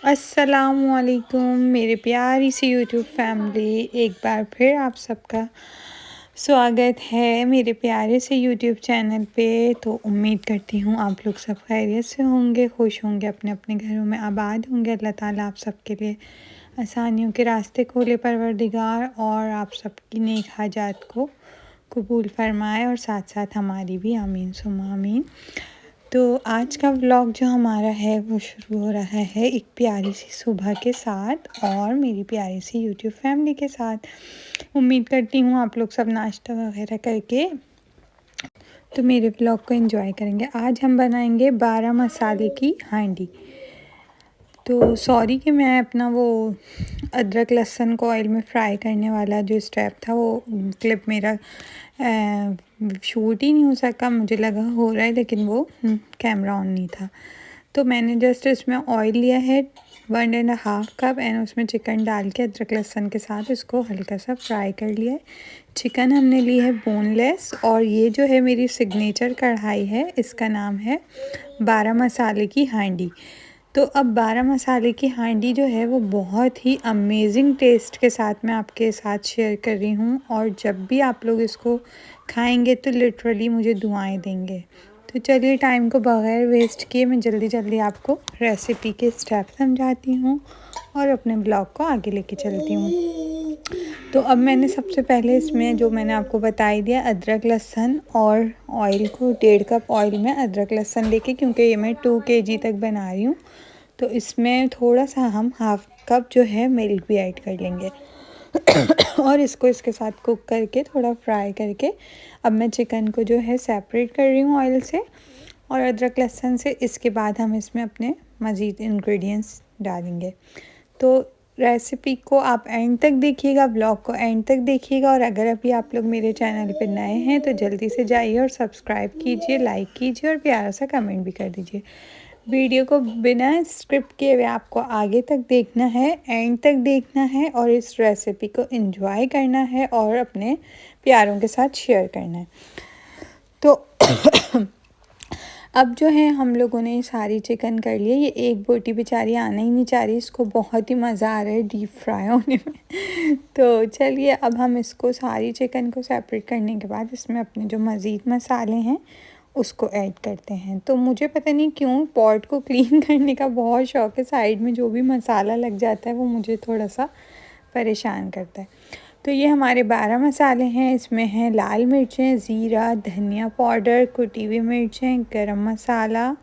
अस्सलामुअलैकुम मेरे प्यारी सी यूट्यूब फैमिली, एक बार फिर आप सबका स्वागत है मेरे प्यारे से यूट्यूब चैनल पे। तो उम्मीद करती हूँ आप लोग सब खैरियत से होंगे, खुश होंगे, अपने अपने घरों में आबाद होंगे। अल्लाह ताला आप सबके लिए आसानियों के रास्ते खोले परवरदिगार, और आप सबकी नेक हाजात को कबूल फरमाए और साथ साथ हमारी भी, आमीन सुम्मा आमीन। तो आज का व्लॉग जो हमारा है वो शुरू हो रहा है एक प्यारी सी सुबह के साथ और मेरी प्यारी सी यूट्यूब फैमिली के साथ। उम्मीद करती हूँ आप लोग सब नाश्ता वगैरह करके तो मेरे व्लॉग को एंजॉय करेंगे। आज हम बनाएंगे 12 मसाले की हांडी। तो सॉरी कि मैं अपना वो अदरक लहसुन को ऑयल में फ्राई करने वाला जो स्टेप था वो क्लिप मेरा शूट ही नहीं हो सका। मुझे लगा हो रहा है लेकिन वो कैमरा ऑन नहीं था। तो मैंने जस्ट इसमें ऑयल लिया है 1.5 कप एंड उसमें चिकन डाल के अदरक लहसुन के साथ इसको हल्का सा फ्राई कर लिया है। चिकन हमने ली है बोनलेस, और ये जो है मेरी सिग्नेचर कढ़ाई है, इसका नाम है 12 मसाले की हांडी। तो अब 12 मसाले की हांडी जो है वो बहुत ही अमेजिंग टेस्ट के साथ मैं आपके साथ शेयर कर रही हूँ, और जब भी आप लोग इसको खाएंगे तो लिटरली मुझे दुआएं देंगे। तो चलिए टाइम को बगैर वेस्ट किए मैं जल्दी जल्दी आपको रेसिपी के स्टेप समझाती हूँ और अपने ब्लॉग को आगे लेके चलती हूँ। तो अब मैंने सबसे पहले इसमें जो मैंने आपको बताई दिया अदरक लहसुन और ऑयल को 1.5 कप ऑयल में अदरक लहसुन लेके, क्योंकि ये मैं 2 kg तक बना रही हूँ तो इसमें थोड़ा सा हम हाफ कप जो है मिल्क भी ऐड कर लेंगे और इसको इसके साथ कुक करके थोड़ा फ्राई करके अब मैं चिकन को जो है सेपरेट कर रही हूँ ऑयल से और अदरक लहसुन से। इसके बाद हम इसमें अपने मज़ीद इंग्रेडिएंट्स डालेंगे। तो रेसिपी को आप एंड तक देखिएगा, ब्लॉग को एंड तक देखिएगा, और अगर अभी आप लोग मेरे चैनल पर नए हैं तो जल्दी से जाइए और सब्सक्राइब कीजिए, लाइक कीजिए और प्यारा सा कमेंट भी कर दीजिए। वीडियो को बिना स्क्रिप्ट किए हुए आपको आगे तक देखना है, एंड तक देखना है और इस रेसिपी को एंजॉय करना है और अपने प्यारों के साथ शेयर करना है। तो अब जो है हम लोगों ने सारी चिकन कर लिए। ये एक बोटी बेचारी आना ही नहीं चाह रही, इसको बहुत ही मज़ा आ रहा है डीप फ्राई होने में तो चलिए अब हम इसको सारी चिकन को सेपरेट करने के बाद इसमें अपने जो मज़ीद मसाले हैं उसको ऐड करते हैं। तो मुझे पता नहीं क्यों पॉट को क्लीन करने का बहुत शौक़ है। साइड में जो भी मसाला लग जाता है वो मुझे थोड़ा सा परेशान करता है। तो ये हमारे 12 मसाले हैं। इसमें हैं लाल मिर्चें, ज़ीरा, धनिया पाउडर, कुटी हुई मिर्चें, गरम मसाला,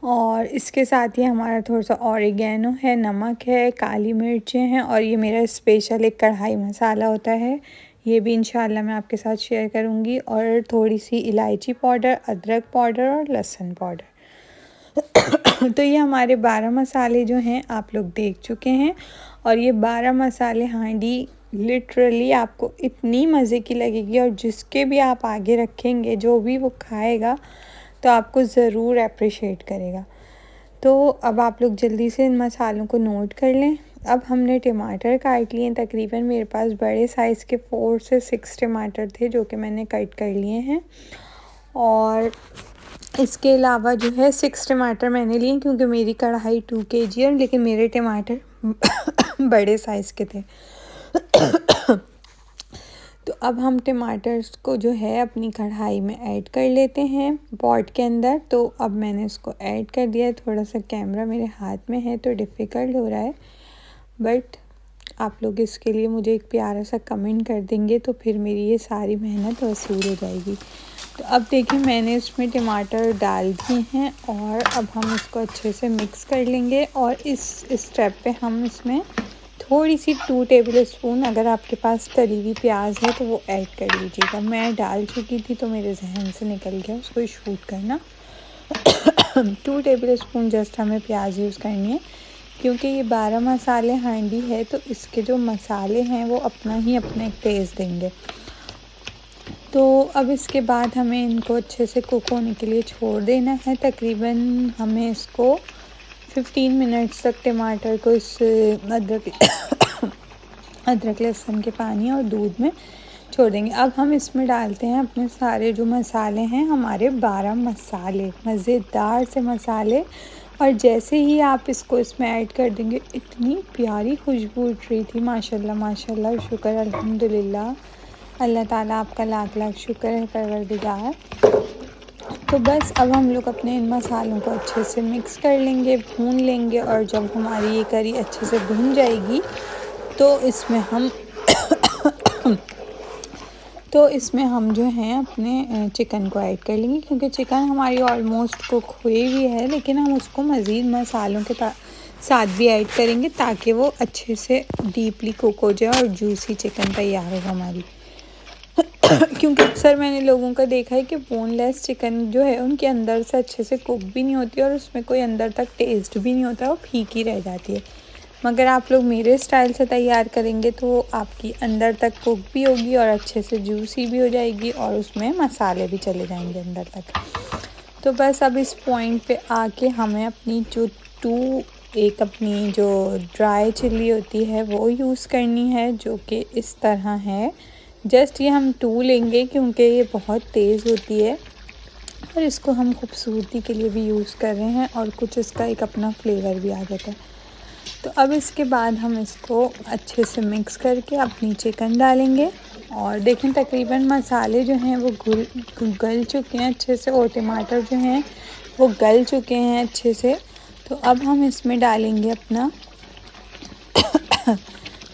और इसके साथ ही हमारा थोड़ा सा ऑरिगेनो है, नमक है, काली मिर्चें हैं, और ये मेरा स्पेशल एक कढ़ाई मसाला होता है, ये भी इंशाल्लाह मैं आपके साथ शेयर करूँगी, और थोड़ी सी इलायची पाउडर, अदरक पाउडर और लहसुन पाउडर तो ये हमारे 12 मसाले जो हैं आप लोग देख चुके हैं। और ये 12 मसाले हांडी लिटरली आपको इतनी मज़े की लगेगी, और जिसके भी आप आगे रखेंगे जो भी वो खाएगा तो आपको ज़रूर अप्रिशिएट करेगा। तो अब आप लोग जल्दी से इन मसालों को नोट कर लें। अब हमने टमाटर काट लिए, तकरीबन मेरे पास बड़े साइज़ के 4 से 6 टमाटर थे जो कि मैंने कट कर लिए हैं। और इसके अलावा जो है 6 टमाटर मैंने लिए क्योंकि मेरी कढ़ाई 2 kg है, लेकिन मेरे टमाटर बड़े साइज़ के थे तो अब हम टमाटर्स को जो है अपनी कढ़ाई में ऐड कर लेते हैं पॉट के अंदर। तो अब मैंने इसको ऐड कर दिया है। थोड़ा सा कैमरा मेरे हाथ में है तो डिफ़िकल्ट हो रहा है, बट आप लोग इसके लिए मुझे एक प्यारा सा कमेंट कर देंगे तो फिर मेरी ये सारी मेहनत वसूल हो जाएगी। तो अब देखिए मैंने इसमें टमाटर डाल दिए हैं और अब हम इसको अच्छे से मिक्स कर लेंगे। और इस स्टेप पे हम इसमें थोड़ी सी 2 टेबल स्पून अगर आपके पास तली हुई प्याज है तो वो ऐड कर लीजिएगा। मैं डाल चुकी थी तो मेरे जहन से निकल गया उसको शूट करना 2 टेबल स्पून जस्ट हमें प्याज यूज़ करनी है, क्योंकि ये 12 मसाले हांडी है तो इसके जो मसाले हैं वो अपना एक टेस्ट देंगे। तो अब इसके बाद हमें इनको अच्छे से कुक होने के लिए छोड़ देना है। तकरीबन हमें इसको 15 मिनट्स तक टमाटर को इस अदरक लहसुन के पानी और दूध में छोड़ देंगे। अब हम इसमें डालते हैं अपने सारे जो मसाले हैं, हमारे 12 मसाले, मज़ेदार से मसाले और जैसे ही आप इसको इसमें ऐड कर देंगे, इतनी प्यारी खुशबू उठ रही थी, माशाल्लाह माशाल्लाह, शुक्र अल्हम्दुलिल्लाह। अल्लाह ताला आपका लाख लाख शुक्र है परवरदिगार। तो बस अब हम लोग अपने इन मसालों को अच्छे से मिक्स कर लेंगे, भून लेंगे, और जब हमारी ये करी अच्छे से भून जाएगी तो इसमें हम जो हैं अपने चिकन को ऐड कर लेंगे, क्योंकि चिकन हमारी ऑलमोस्ट कुक हुई हुई है, लेकिन हम उसको मज़ीद मसालों के साथ भी ऐड करेंगे ताकि वो अच्छे से डीपली कुक हो जाए और जूसी चिकन तैयार हो हमारी। क्योंकि अक्सर मैंने लोगों का देखा है कि बोनलेस चिकन जो है उनके अंदर से अच्छे से कुक भी नहीं होती और उसमें कोई अंदर तक टेस्ट भी नहीं होता, वो फीकी रह जाती है। मगर आप लोग मेरे स्टाइल से तैयार करेंगे तो आपकी अंदर तक कुक भी होगी और अच्छे से जूसी भी हो जाएगी और उसमें मसाले भी चले जाएंगे अंदर तक। तो बस अब इस पॉइंट पे आके हमें अपनी एक अपनी जो ड्राई चिल्ली होती है वो यूज़ करनी है, जो कि इस तरह है। जस्ट ये हम 2 लेंगे क्योंकि ये बहुत तेज़ होती है और इसको हम खूबसूरती के लिए भी यूज़ कर रहे हैं और कुछ इसका एक अपना फ्लेवर भी आ जाता है। तो अब इसके बाद हम इसको अच्छे से मिक्स करके अपनी चिकन डालेंगे और देखें तकरीबन मसाले जो हैं वो गल चुके हैं अच्छे से, और टमाटर जो हैं वो गल चुके हैं अच्छे से। तो अब हम इसमें डालेंगे अपना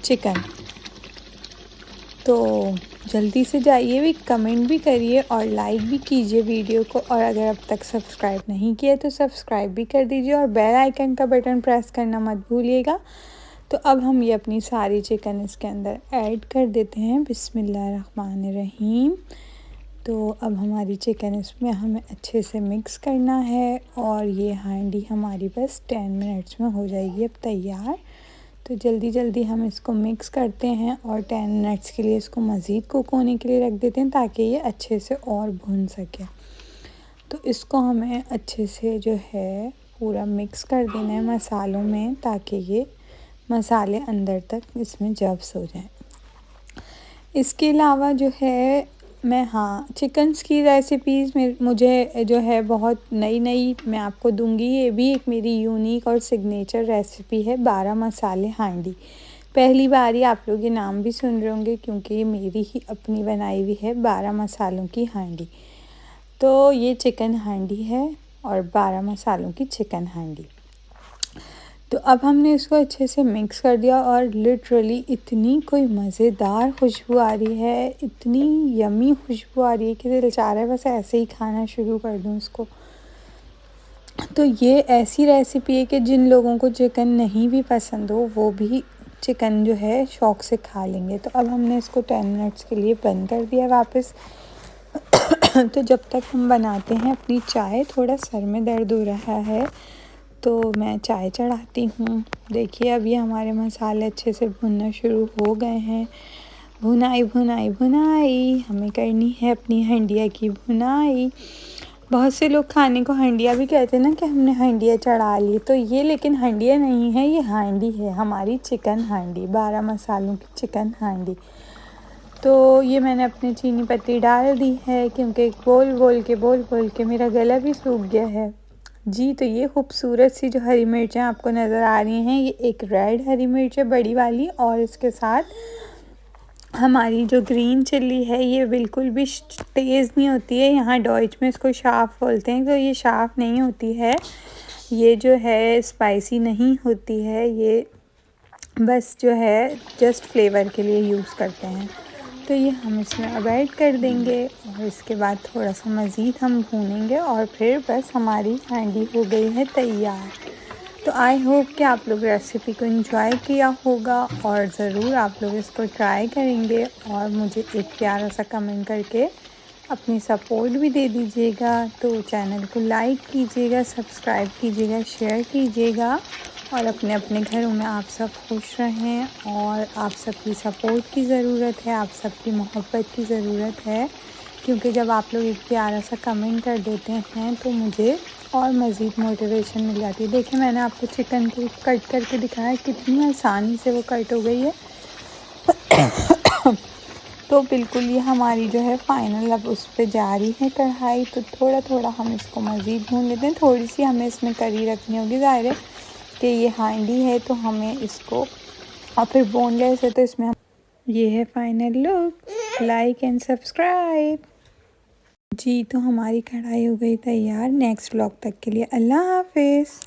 चिकन। तो जल्दी से जाइए, भी कमेंट भी करिए और लाइक भी कीजिए वीडियो को, और अगर अब तक सब्सक्राइब नहीं किया तो सब्सक्राइब भी कर दीजिए और बेल आइकन का बटन प्रेस करना मत भूलिएगा। तो अब हम ये अपनी सारी चिकन इसके अंदर ऐड कर देते हैं। बिस्मिल्लाहिर्रहमानिर्रहीम। तो अब हमारी चिकन इसमें हमें अच्छे से मिक्स करना है और ये हांडी हमारी बस 10 मिनट्स में हो जाएगी अब तैयार। तो जल्दी जल्दी हम इसको मिक्स करते हैं और 10 मिनट्स के लिए इसको मज़ीद कुक होने के लिए रख देते हैं ताकि ये अच्छे से और भुन सके। तो इसको हमें अच्छे से जो है पूरा मिक्स कर देना है मसालों में, ताकि ये मसाले अंदर तक इसमें जब्स हो जाएं। इसके अलावा जो है मैं चिकन्स की रेसिपीज़ में मुझे जो है बहुत नई मैं आपको दूंगी। ये भी एक मेरी यूनिक और सिग्नेचर रेसिपी है, 12 मसाले हांडी। पहली बार ही आप लोग ये नाम भी सुन रहे होंगे क्योंकि ये मेरी ही अपनी बनाई हुई है 12 मसालों की हांडी। तो ये चिकन हांडी है और 12 मसालों की चिकन हांडी। तो अब हमने इसको अच्छे से मिक्स कर दिया और लिटरली इतनी कोई मज़ेदार खुशबू आ रही है, इतनी यमी खुशबू आ रही है कि दिल चाह रहा है बस ऐसे ही खाना शुरू कर दूँ इसको। तो ये ऐसी रेसिपी है कि जिन लोगों को चिकन नहीं भी पसंद हो वो भी चिकन जो है शौक़ से खा लेंगे। तो अब हमने इसको 10 मिनट्स के लिए बंद कर दिया वापस। तो जब तक हम बनाते हैं अपनी चाय, थोड़ा सर में दर्द हो रहा है तो मैं चाय चढ़ाती हूँ। देखिए अब ये हमारे मसाले अच्छे से भुनना शुरू हो गए हैं। भुनाई भुनाई भुनाई हमें करनी है अपनी हंडिया की भुनाई। बहुत से लोग खाने को हंडिया भी कहते हैं ना कि हमने हंडिया चढ़ा ली, तो ये लेकिन हंडिया नहीं है, ये हांडी है, हमारी चिकन हांडी, 12 मसालों की चिकन हांडी। तो ये मैंने अपनी चीनी पत्ती डाल दी है क्योंकि बोल बोल के मेरा गला भी सूख गया है जी। तो ये खूबसूरत सी जो हरी मिर्चें आपको नज़र आ रही हैं, ये एक रेड हरी मिर्च है बड़ी वाली, और इसके साथ हमारी जो ग्रीन चिल्ली है ये बिल्कुल भी तेज़ नहीं होती है। यहाँ डॉइच में इसको शार्प बोलते हैं, तो ये शार्प नहीं होती है, ये जो है स्पाइसी नहीं होती है, ये बस जो है जस्ट फ्लेवर के लिए यूज़ करते हैं। तो ये हम इसमें अब ऐड कर देंगे और इसके बाद थोड़ा सा मज़ीद हम भूनेंगे और फिर बस हमारी हांडी हो गई है तैयार। तो आई होप कि आप लोग रेसिपी को एंजॉय किया होगा और ज़रूर आप लोग इसको ट्राई करेंगे और मुझे एक प्यारा सा कमेंट करके अपनी सपोर्ट भी दे दीजिएगा। तो चैनल को लाइक कीजिएगा, सब्सक्राइब कीजिएगा, शेयर कीजिएगा और अपने अपने घरों में आप सब खुश रहें। और आप सबकी सपोर्ट की ज़रूरत है, आप सबकी मोहब्बत की ज़रूरत है, क्योंकि जब आप लोग एक प्यारा सा कमेंट कर देते हैं तो मुझे और मज़ीद मोटिवेशन मिल जाती है। देखिए मैंने आपको चिकन को कट करके दिखाया, कितनी आसानी से वो कट हो गई है। तो बिल्कुल ये हमारी जो है फ़ाइनल अब उस पे जा रही है कढ़ाई। तो थोड़ा थोड़ा हम इसको मज़ीद भून लेते हैं। थोड़ी सी हमें इसमें करी रखनी होगी, ज़ाहिर है कि ये हांडी है तो हमें इसको, और फिर बोनलेस है तो इसमें हम, ये है final look. Like and subscribe. जी तो हमारी कढ़ाई हो गई तैयार। नेक्स्ट व्लॉग तक के लिए अल्लाह हाफिज़।